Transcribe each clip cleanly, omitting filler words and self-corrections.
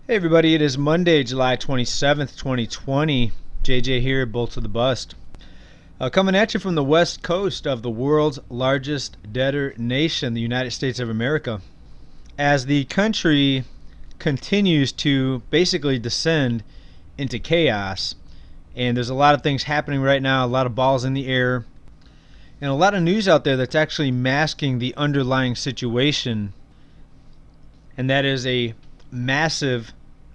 Hey everybody, it is Monday, July 27th, 2020. JJ here, Bolt to the Bust. Coming at you from the west coast of the world's largest debtor nation, the United States of America. As the country continues to basically descend into chaos, and there's a lot of things happening right now, a lot of balls in the air, and a lot of news out there that's actually masking the underlying situation, and that is a massive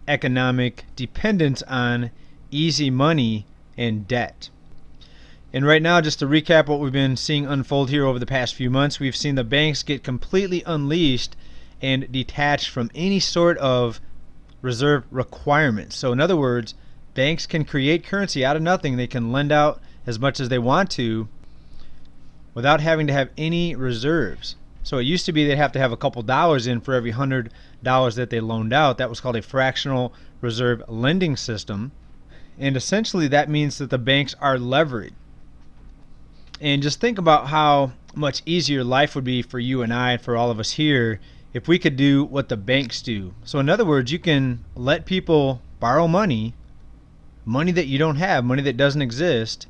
economic dependence on easy money and debt. And right now, just to recap what we've been seeing unfold here over the past few months, we've seen the banks get completely unleashed and detached from any sort of reserve requirements. So in other words, banks can create currency out of nothing. They can lend out as much as they want to without having to have any reserves. So it used to be they'd have to have a couple dollars in for every $100 that they loaned out. That was called a fractional reserve lending system. And essentially that means that the banks are levered. And just think about how much easier life would be for you and I and for all of us here if we could do what the banks do. So in other words, you can let people borrow money that you don't have, money that doesn't exist,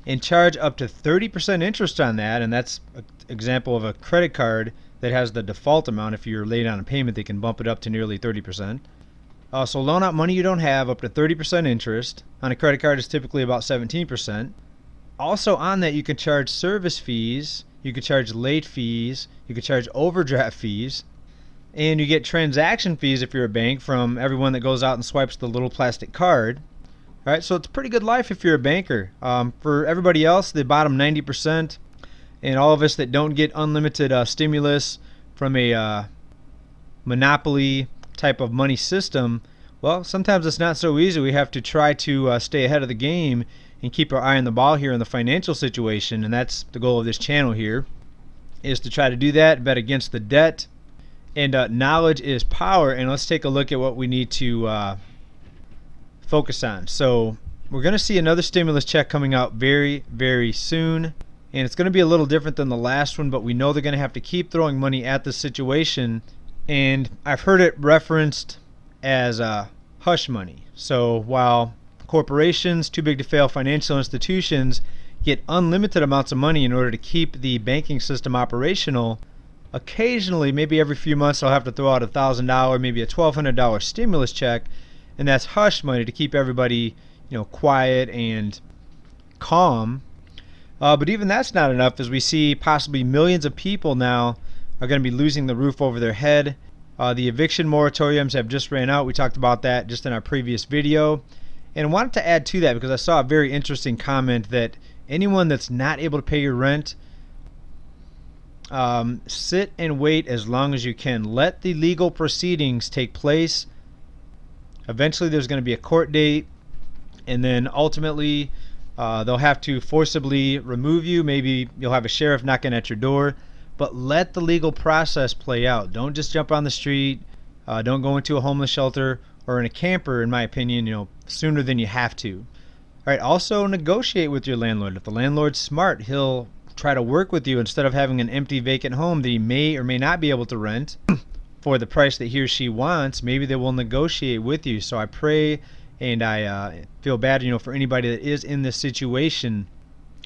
and charge up to 30% interest on that. And that's an example of a credit card that has the default amount. If you're late on a payment, they can bump it up to nearly 30%. So loan out money you don't have up to 30% interest. On a credit card, it's typically about 17%. Also on that, you can charge service fees, you can charge late fees, you can charge overdraft fees, and you get transaction fees if you're a bank from everyone that goes out and swipes the little plastic card. All right, so it's a pretty good life if you're a banker. For everybody else, the bottom 90%, and all of us that don't get unlimited stimulus from a monopoly type of money system, well, sometimes it's not so easy. We have to try to stay ahead of the game and keep our eye on the ball here in the financial situation, and that's the goal of this channel here, is to try to do that, bet against the debt, and knowledge is power. And let's take a look at what we need to focus on. So we're going to see another stimulus check coming out very, very soon, and it's going to be a little different than the last one, but we know they're going to have to keep throwing money at the situation, and I've heard it referenced as hush money. So while corporations, too big to fail financial institutions get unlimited amounts of money in order to keep the banking system operational, occasionally, maybe every few months, they'll have to throw out $1,000, maybe a $1,200 stimulus check, and that's hush money to keep everybody, quiet and calm. But even that's not enough, as we see possibly millions of people now are going to be losing the roof over their head. The eviction moratoriums have just ran out. We talked about that just in our previous video. And I wanted to add to that because I saw a very interesting comment that anyone that's not able to pay your rent, sit and wait as long as you can. Let the legal proceedings take place. Eventually there's going to be a court date, and then ultimately they'll have to forcibly remove you. Maybe you'll have a sheriff knocking at your door, but let the legal process play out. Don't just jump on the street. Don't go into a homeless shelter or in a camper, in my opinion, sooner than you have to. All right, also negotiate with your landlord. If the landlord's smart, he'll try to work with you instead of having an empty vacant home that he may or may not be able to rent for the price that he or she wants. Maybe they will negotiate with you. So I pray and I feel bad, for anybody that is in this situation.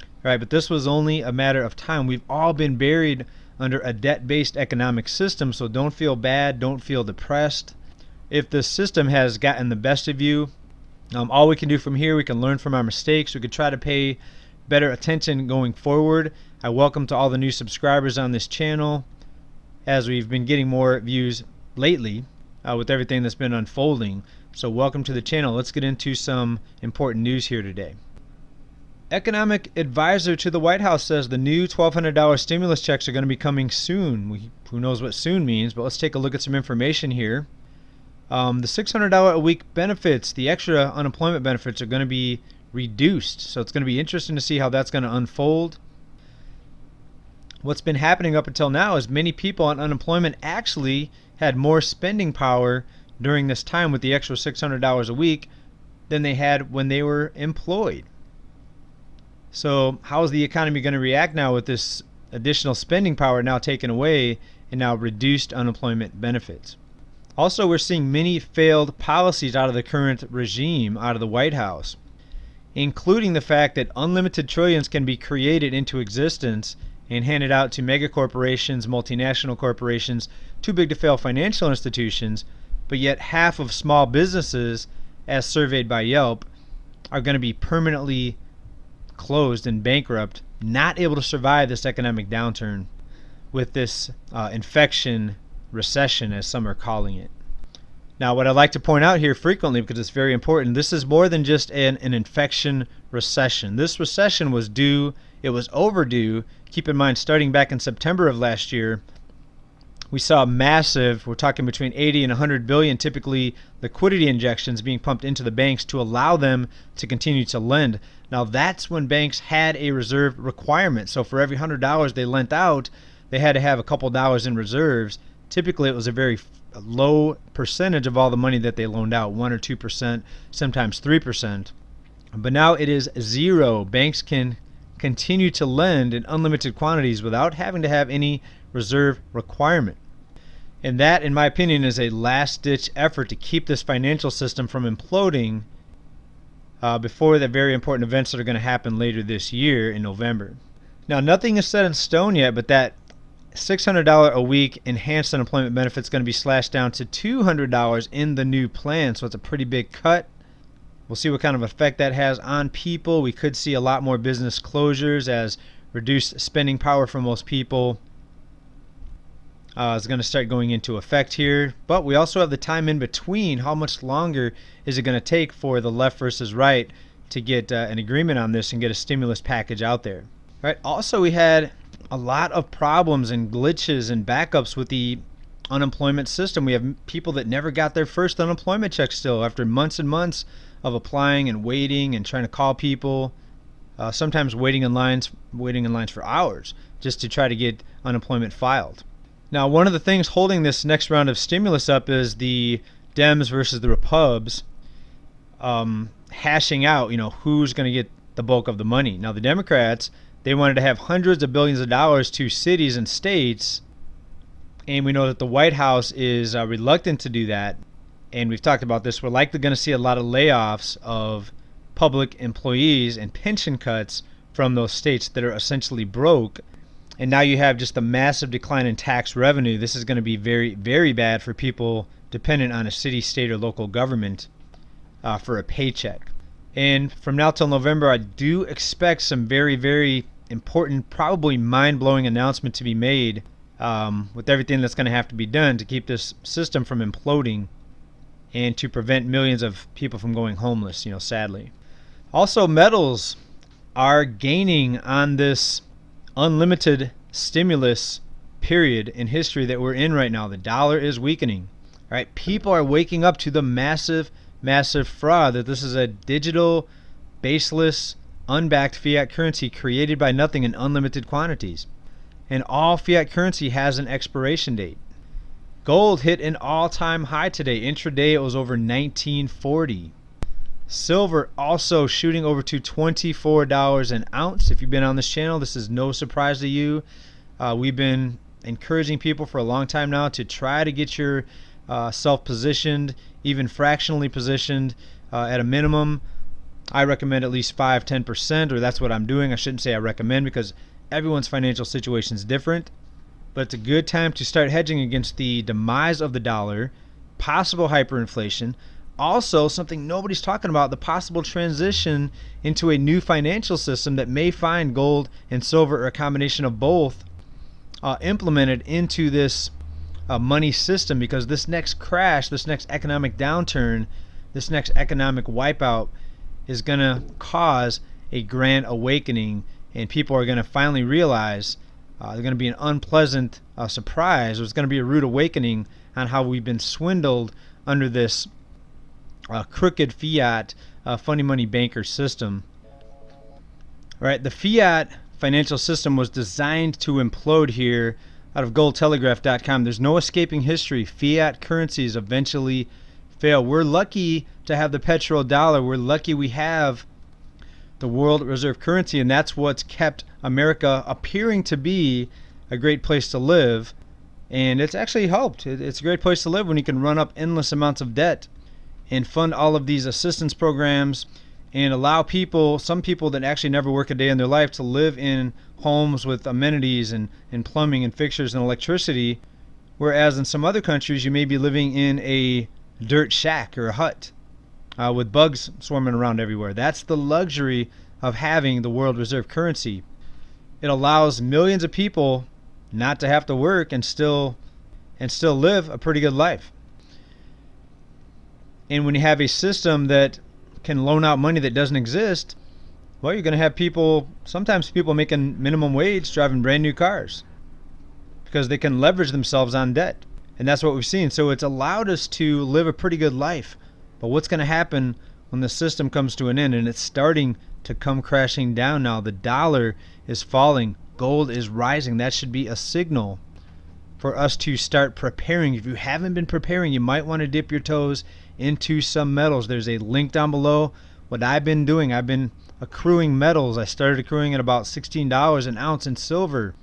All right, but this was only a matter of time. We've all been buried under a debt-based economic system, so don't feel bad, don't feel depressed. If the system has gotten the best of you, all we can do from here, we can learn from our mistakes. We could try to pay better attention going forward. I welcome to all the new subscribers on this channel, as we've been getting more views lately with everything that's been unfolding. So welcome to the channel. Let's get into some important news here today. Economic advisor to the White House says the new $1,200 stimulus checks are going to be coming soon. Who knows what soon means, but let's take a look at some information here. The $600 a week benefits, the extra unemployment benefits, are going to be reduced. So it's going to be interesting to see how that's going to unfold. What's been happening up until now is many people on unemployment actually had more spending power during this time with the extra $600 a week than they had when they were employed. So how is the economy going to react now with this additional spending power now taken away and now reduced unemployment benefits? Also, we're seeing many failed policies out of the current regime, out of the White House, including the fact that unlimited trillions can be created into existence and handed out to mega corporations, multinational corporations, too big to fail financial institutions, but yet half of small businesses, as surveyed by Yelp, are going to be permanently closed and bankrupt, not able to survive this economic downturn with this infection recession, as some are calling it. Now, what I'd like to point out here frequently, because it's very important, this is more than just an infection recession. This recession was due, it was overdue. Keep in mind, starting back in September of last year, we saw massive, we're talking between 80 and 100 billion, typically liquidity injections being pumped into the banks to allow them to continue to lend. Now, that's when banks had a reserve requirement. So for every $100 they lent out, they had to have a couple dollars in reserves. Typically, it was a very low percentage of all the money that they loaned out, 1 or 2%, sometimes 3%. But now it is zero. Banks can continue to lend in unlimited quantities without having to have any reserve requirement. And that, in my opinion, is a last-ditch effort to keep this financial system from imploding before the very important events that are going to happen later this year in November. Now, nothing is set in stone yet, but that $600 a week enhanced unemployment benefit is going to be slashed down to $200 in the new plan. So it's a pretty big cut. We'll see what kind of effect that has on people. We could see a lot more business closures as reduced spending power for most people is going to start going into effect here. But we also have the time in between. How much longer is it going to take for the left versus right to get an agreement on this and get a stimulus package out there? Right. Also, we had a lot of problems and glitches and backups with the unemployment system. We have people that never got their first unemployment check still after months and months of applying and waiting and trying to call people, sometimes waiting in lines for hours just to try to get unemployment filed. Now, one of the things holding this next round of stimulus up is the Dems versus the Repubs hashing out, who's going to get the bulk of the money. Now, the Democrats, they wanted to have hundreds of billions of dollars to cities and states, and we know that the White House is reluctant to do that. And we've talked about this. We're likely going to see a lot of layoffs of public employees and pension cuts from those states that are essentially broke. And now you have just a massive decline in tax revenue. This is going to be very, very bad for people dependent on a city, state, or local government for a paycheck. And from now till November, I do expect some very, very important, probably mind-blowing announcement to be made with everything that's going to have to be done to keep this system from imploding and to prevent millions of people from going homeless, sadly. Also, metals are gaining on this unlimited stimulus period in history that we're in right now. The dollar is weakening. All right, people are waking up to the massive fraud that this is a digital, baseless, unbacked fiat currency created by nothing in unlimited quantities. And all fiat currency has an expiration date. Gold hit an all-time high today. Intraday, it was over $19.40. Silver also shooting over to $24 an ounce. If you've been on this channel, this is no surprise to you. We've been encouraging people for a long time now to try to get your self-positioned, even fractionally positioned at a minimum. I recommend at least 5-10%, or that's what I'm doing. I shouldn't say I recommend because everyone's financial situation is different. But it's a good time to start hedging against the demise of the dollar, possible hyperinflation. Also, something nobody's talking about, the possible transition into a new financial system that may find gold and silver, or a combination of both, implemented into this money system, because this next crash, this next economic downturn, this next economic wipeout is going to cause a grand awakening, and people are going to finally realize there's going to be an unpleasant surprise. There's going to be a rude awakening on how we've been swindled under this crooked fiat funny money banker system. Right, the fiat financial system was designed to implode here. Out of goldtelegraph.com, there's no escaping history. Fiat currencies eventually fail. We're lucky to have the petrodollar. We're lucky we have the world reserve currency, and that's what's kept America appearing to be a great place to live And it's actually helped. It's a great place to live when you can run up endless amounts of debt and fund all of these assistance programs and allow some people that actually never work a day in their life, to live in homes with amenities and plumbing and fixtures and electricity. Whereas in some other countries, you may be living in a dirt shack or a hut with bugs swarming around everywhere. That's the luxury of having the world reserve currency. It allows millions of people not to have to work and still live a pretty good life. And when you have a system that can loan out money that doesn't exist, well, you're going to have sometimes people making minimum wage driving brand new cars because they can leverage themselves on debt. And that's what we've seen. So it's allowed us to live a pretty good life. But what's going to happen when the system comes to an end? And it's starting to come crashing down now. The dollar is falling. Gold is rising. That should be a signal for us to start preparing. If you haven't been preparing, you might want to dip your toes into some metals. There's a link down below. What I've been doing, I've been accruing metals. I started accruing at about $16 an ounce in silver.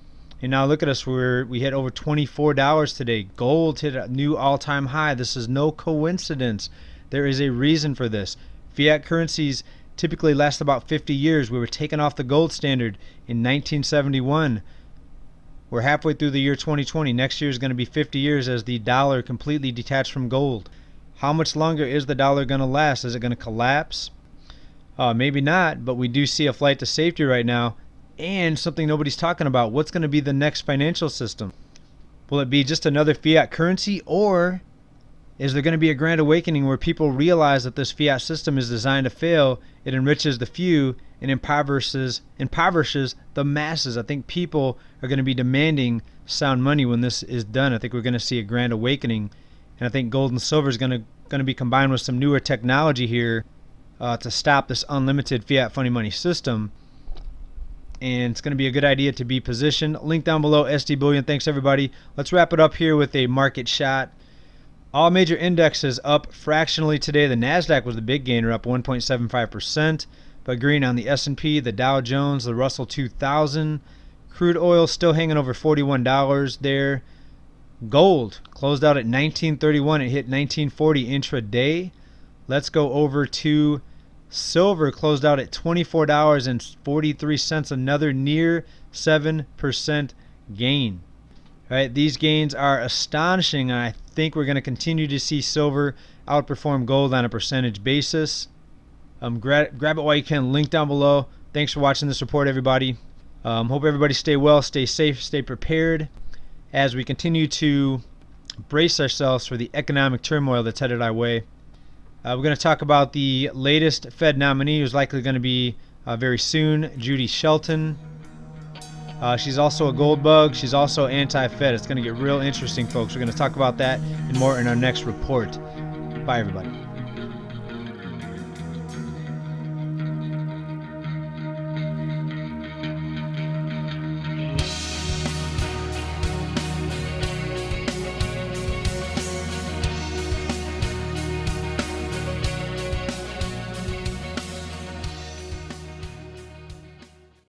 And now look at us, we hit over $24 today. Gold hit a new all-time high. This is no coincidence. There is a reason for this. Fiat currencies typically last about 50 years. We were taken off the gold standard in 1971. We're halfway through the year 2020. Next year is going to be 50 years as the dollar completely detached from gold. How much longer is the dollar going to last? Is it going to collapse? Maybe not, but we do see a flight to safety right now. And something nobody's talking about. What's going to be the next financial system? Will it be just another fiat currency, or is there going to be a grand awakening where people realize that this fiat system is designed to fail? It enriches the few and impoverishes the masses. I think people are going to be demanding sound money when this is done. I think we're going to see a grand awakening, and I think gold and silver is going to be combined with some newer technology here to stop this unlimited fiat funny money system. And it's going to be a good idea to be positioned. Link down below, SD Bullion. Thanks, everybody. Let's wrap it up here with a market shot. All major indexes up fractionally today. The NASDAQ was the big gainer, up 1.75%. But green on the S&P, the Dow Jones, the Russell 2000. Crude oil still hanging over $41 there. Gold closed out at $19.31. It hit $19.40 intraday. Let's go over to silver. Closed out at $24.43, another near 7% gain. All right, these gains are astonishing, and I think we're going to continue to see silver outperform gold on a percentage basis. Grab it while you can. Link down below. Thanks for watching this report, everybody. Hope everybody stay well, stay safe, stay prepared as we continue to brace ourselves for the economic turmoil that's headed our way. We're going to talk about the latest Fed nominee, who's likely going to be very soon, Judy Shelton. She's also a gold bug. She's also anti-Fed. It's going to get real interesting, folks. We're going to talk about that and more in our next report. Bye, everybody.